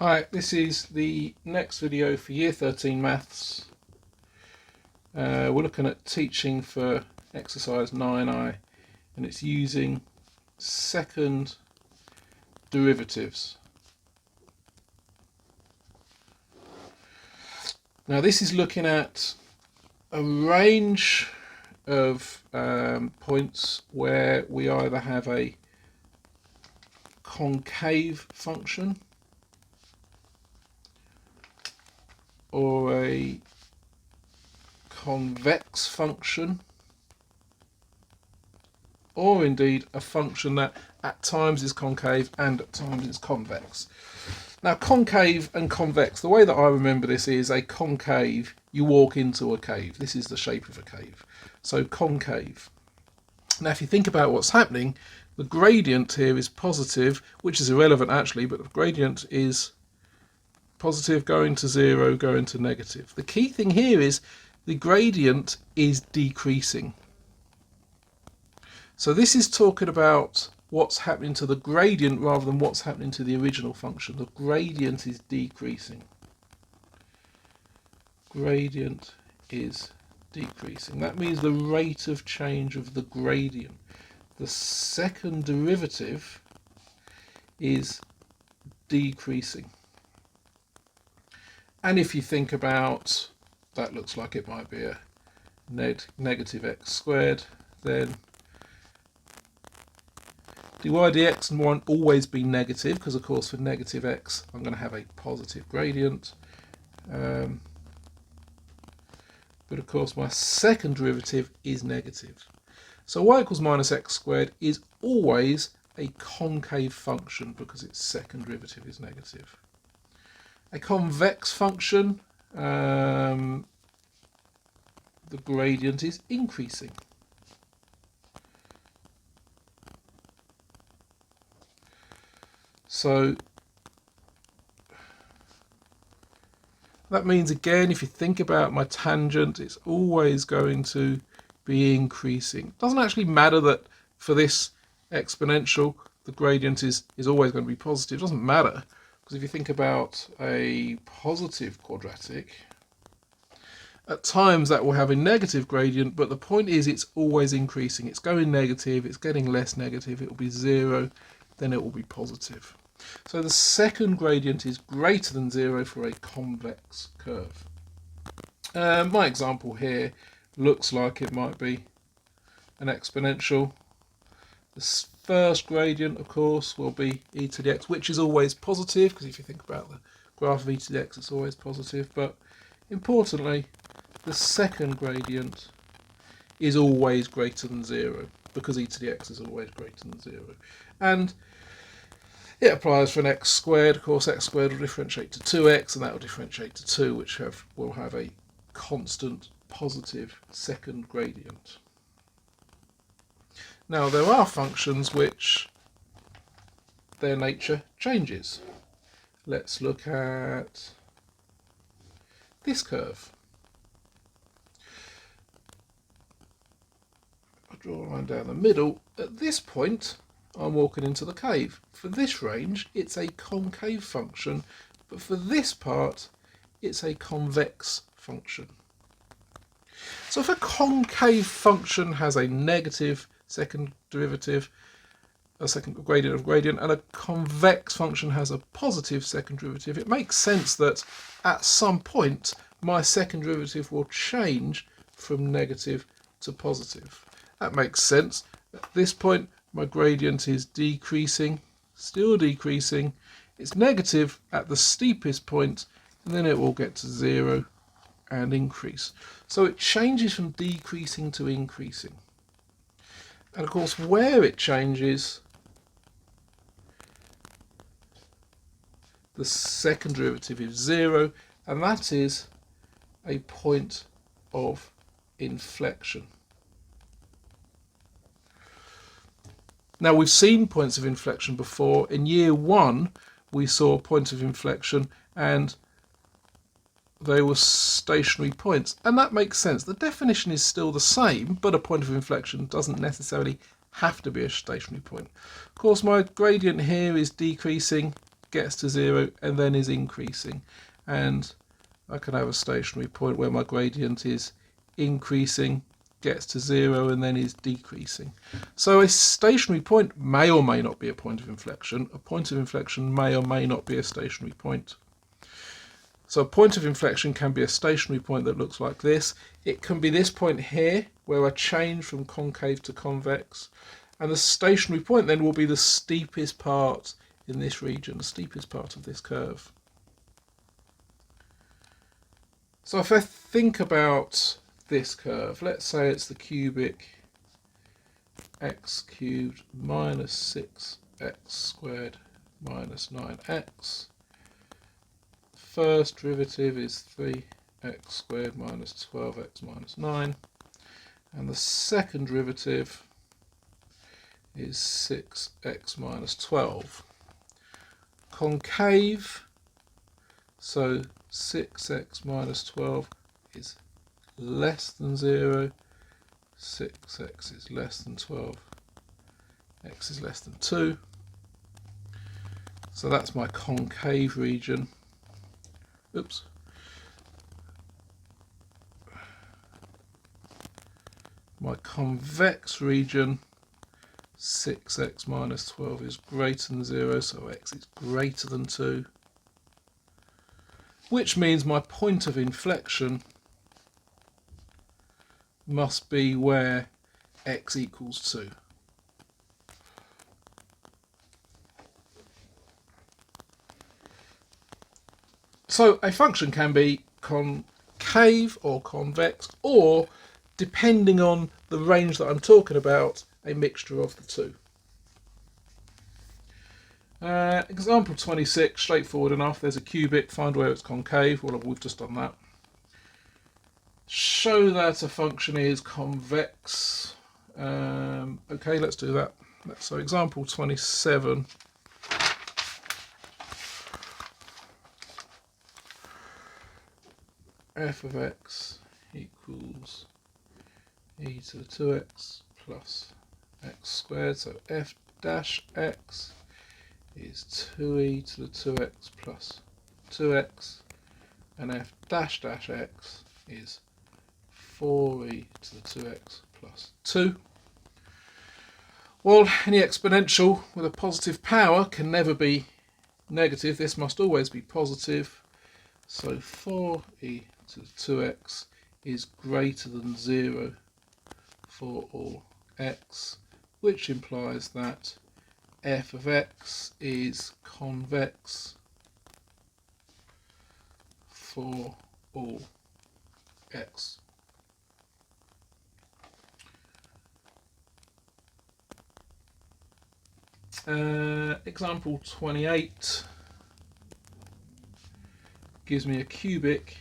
Hi, this is the next video for Year 13 Maths. We're looking at teaching for exercise 9i, and it's using second derivatives. Now this is looking at a range of points where we either have a concave function or a convex function, or indeed a function that at times is concave and at times is convex. Now concave and convex, the way that I remember this is a concave, you walk into a cave. This is the shape of a cave. So concave. Now if you think about what's happening, the gradient here is positive, which is irrelevant actually, but the gradient is positive going to zero, going to negative. The key thing here is the gradient is decreasing. So this is talking about what's happening to the gradient rather than what's happening to the original function. The gradient is decreasing. Gradient is decreasing. That means the rate of change of the gradient. The second derivative is decreasing. And if you think about, that looks like it might be a negative x squared, then dy dx won't always be negative, because of course for negative x I'm going to have a positive gradient. But of course my second derivative is negative. So y equals minus x squared is always a concave function because its second derivative is negative. A convex function, the gradient is increasing. So that means, again, if you think about my tangent, it's always going to be increasing. It doesn't actually matter that for this exponential the gradient is always going to be positive. It doesn't matter, because if you think about a positive quadratic, at times that will have a negative gradient, but the point is it's always increasing. It's going negative, it's getting less negative, it will be zero, then it will be positive. So the second gradient is greater than zero for a convex curve. My example here looks like it might be an exponential. The first gradient, of course, will be e to the x, which is always positive, because if you think about the graph of e to the x, it's always positive. But importantly, the second gradient is always greater than zero, because e to the x is always greater than zero. And it applies for an x squared. Of course, x squared will differentiate to 2x, and that will differentiate to 2, which will have a constant positive second gradient. Now, there are functions which their nature changes. Let's look at this curve. I draw a line down the middle. At this point, I'm walking into the cave. For this range, it's a concave function, but for this part, it's a convex function. So if a concave function has a negative second derivative, a second gradient of gradient, and a convex function has a positive second derivative, it makes sense that at some point my second derivative will change from negative to positive. That makes sense. At this point, my gradient is decreasing, still decreasing. It's negative at the steepest point, and then it will get to zero and increase. So it changes from decreasing to increasing. And of course, where it changes, the second derivative is zero, and that is a point of inflection. Now, we've seen points of inflection before. In year one, we saw points of inflection, and they were stationary points, and that makes sense. The definition is still the same, but a point of inflection doesn't necessarily have to be a stationary point. Of course, my gradient here is decreasing gets to 0 and then is increasing. And I can have a stationary point where my gradient is increasing, gets to 0 and then is decreasing. So a stationary point may or may not be a point of inflection. A point of inflection may or may not be a stationary point. So a point of inflection can be a stationary point that looks like this. It can be this point here where I change from concave to convex. And the stationary point then will be the steepest part in this region, the steepest part of this curve. So if I think about this curve, let's say it's the cubic x cubed minus 6x squared minus 9x. First derivative is 3x squared minus 12x minus 9, and the second derivative is 6x minus 12. Concave, so 6x minus 12 is less than 0, 6x is less than 12, x is less than 2. So that's my concave region. Oops. My convex region, 6x minus 12 is greater than 0, so x is greater than 2. Which means my point of inflection must be where x equals 2. So a function can be concave or convex, or, depending on the range that I'm talking about, a mixture of the two. Example 26, straightforward enough. There's a cubic, find where it's concave. Well, we've just done that. Show that a function is convex. Okay, let's do that. So example 27. F of x equals e to the 2x plus x squared. So f dash x is 2e to the 2x plus 2x, and f dash dash x is 4e to the 2x plus 2. Well, any exponential with a positive power can never be negative. This must always be positive. So 4e to the 2x is greater than 0 for all x, which implies that f of x is convex for all x. Example 28 gives me a cubic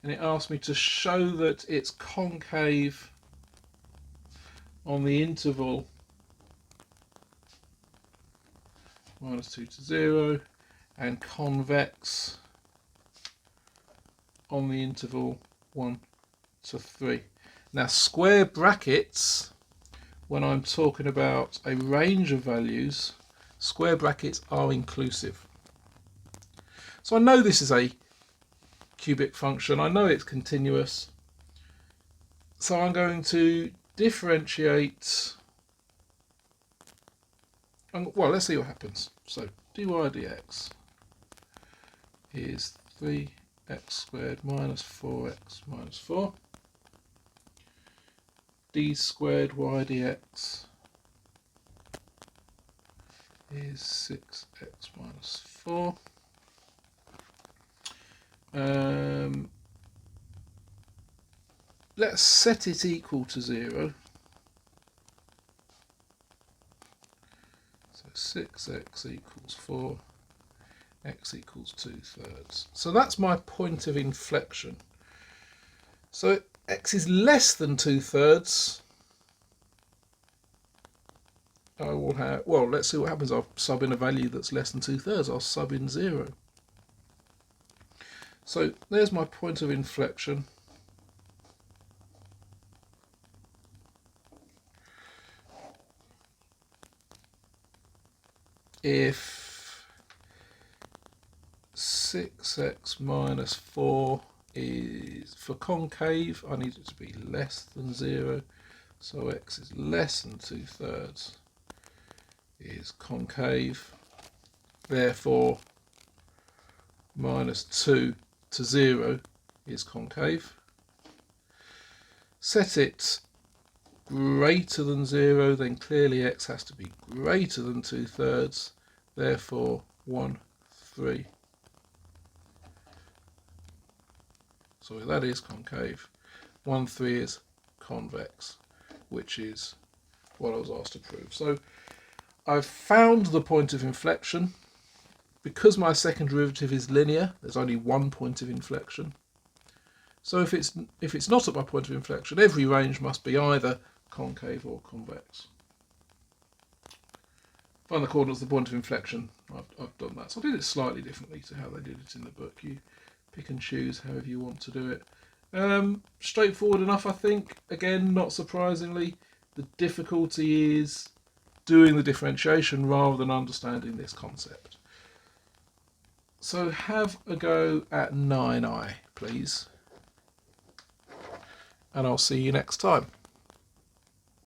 and it asks me to show that it's concave on the interval -2 to 0 and convex on the interval 1 to 3. Now, square brackets, when I'm talking about a range of values, square brackets are inclusive. So I know this is a cubic function, I know it's continuous, so I'm going to differentiate, well, let's see what happens. So dy dx is 3x squared minus 4x minus 4. D squared y dx is 6x minus 4. Let's set it equal to 0. So 6x equals 4, x equals 2/3. So that's my point of inflection. So x is less than 2/3. I will have, well, let's see what happens. I'll sub in a value that's less than 2/3. I'll sub in 0. So there's my point of inflection. if 6x minus 4 is, for concave, I need it to be less than 0. So x is less than 2/3 is concave. Therefore, minus 2 to 0 is concave. Set it greater than 0, then clearly x has to be greater than 2/3. Therefore, 1/3. So that is concave. 1/3 is convex, which is what I was asked to prove. So I've found the point of inflection. Because my second derivative is linear, there's only one point of inflection. So if it's not at my point of inflection, every range must be either concave or convex. Find the coordinates of the point of inflection. I've done that. So I did it slightly differently to how they did it in the book. You pick and choose however you want to do it. Straightforward enough, I think. Again, not surprisingly, the difficulty is doing the differentiation rather than understanding this concept. So have a go at 9i, please. And I'll see you next time.